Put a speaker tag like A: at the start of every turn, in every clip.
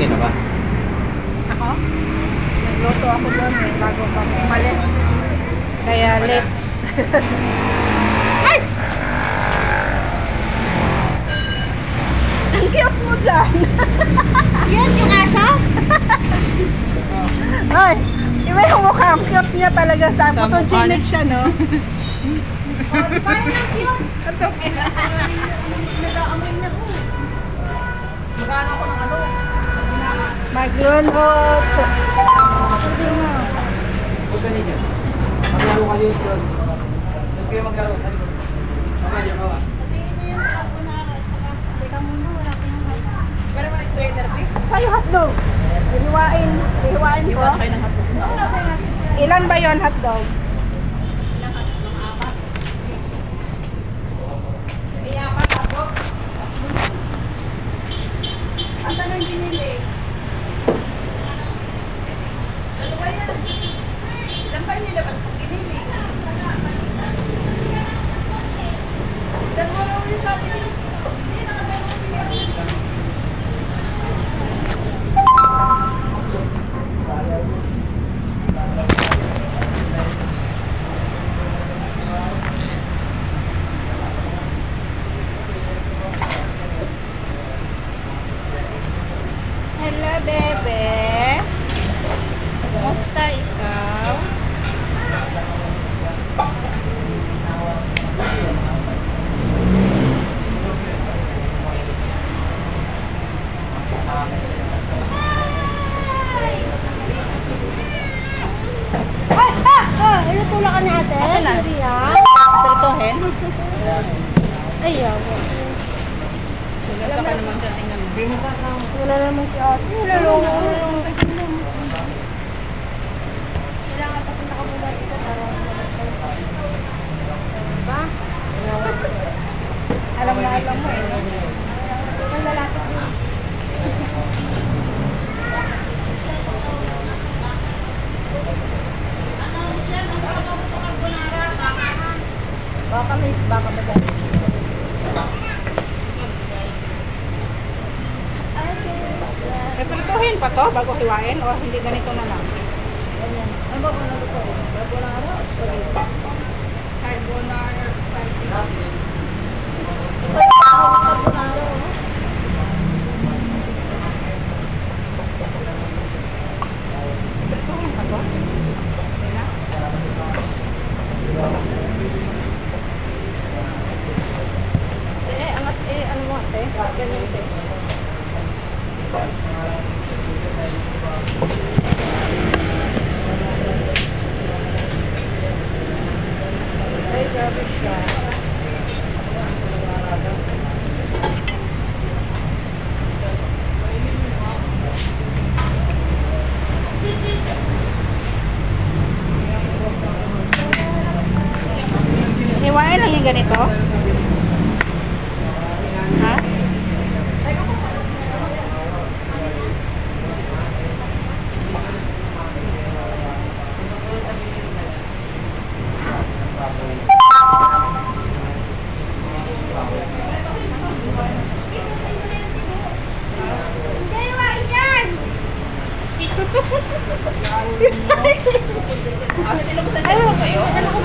A: Nagpalingin na ba?
B: Ako? Nagluto ako doon eh, bago pa umalis. Kaya late. Ay! Ang cute mo dyan!
C: Yun, yung aso?
B: Ay! Iba yung mukha, ang cute niya talaga sa photogenic siya, no?
C: Oh, paano ng cute?
B: Ito kaya.
C: Nag-aamoy na po. Magano ako ng ano?
B: Maglulot. Sabi mo.
A: Huwag ka niya. Maglaro ka yun doon. Doon kayo maglaro. Sa likod. Mamaya dyan kawa.
C: Teka muna, wala ko ng hotdog. Pero mga strainer, Vic?
B: Sa'yo hotdog. Hihiwain. Hihiwain ko.
C: Iwan kayo ng hotdog.
B: Ilan ba yon hotdog?
C: Ilang hotdog? Mga apat. May apat hotdog. Asan ang binili? Ano ba yan? Ilan ba nilabas kong binili? Dalawa lang yung sabi niyo. Hindi na kami ang binili.
B: Hello, bebe. Kumusta ikaw?
C: Ano tulak ka natin?
B: Asan na? Tritohin?
C: Ayaw.
B: Wala ka naman dyan. Tingnan mo.
C: Wala naman si ate. Nalungo ko na lang. Kailangan papunta ka muna dito para
B: Ba? Alam na alam mo eh.
C: ang lalapit mo.
B: Baka may baka ba dyan? Eh, prituhin pa to bago hiwain o hindi ganito na lang?
C: Ano ba kung naluto? Carbonara o spaghetti?
B: Carbonara spaghetti.
C: Ito yung carbonara, oh.
B: Prituhin pa to? Okay na?
C: Angat ano mo ate? Ganyan ate.
B: Ay, grabe siya. Hiwain lang yung ganito? Ha?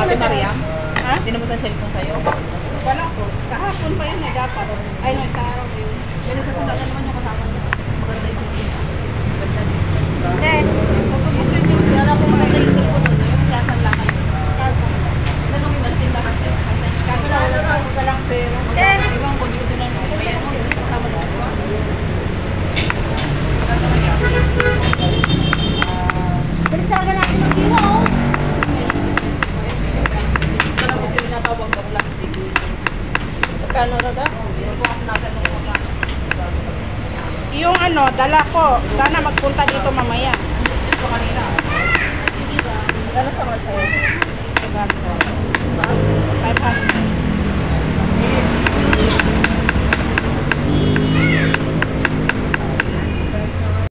C: Ate Mariam?
B: Ha?
C: Tinubos ang cellphone sa'yo?
B: Wala po. Kahapon pa yun eh, dapat. Ay, no, sa araw yun.
C: Pero sa sandagan naman yung kasama mo. Maganda yung cellphone niya. Maganda din.
B: Hindi.
C: Pag-ubusin niyo, kaya ako maganda yung cellphone nun. Yung klasan lang kayo. Tanong yung mas tindahan kayo.
B: Kaso na wala ako walang pera.
C: Ibang kung di ko tinanong. Ayan mo, kasama na ako. Maganda kaya.
B: Bilisagan natin mag-iwa, oh.
C: Ito na po sila natawag na plastic. Magkano na da? Hindi ko kasi natanong ko pa.
B: Yung ano, dala ko. Sana magpunta dito mamaya.
C: Diyos ko kanina.
B: Gano'n sa mga sa'yo? 500.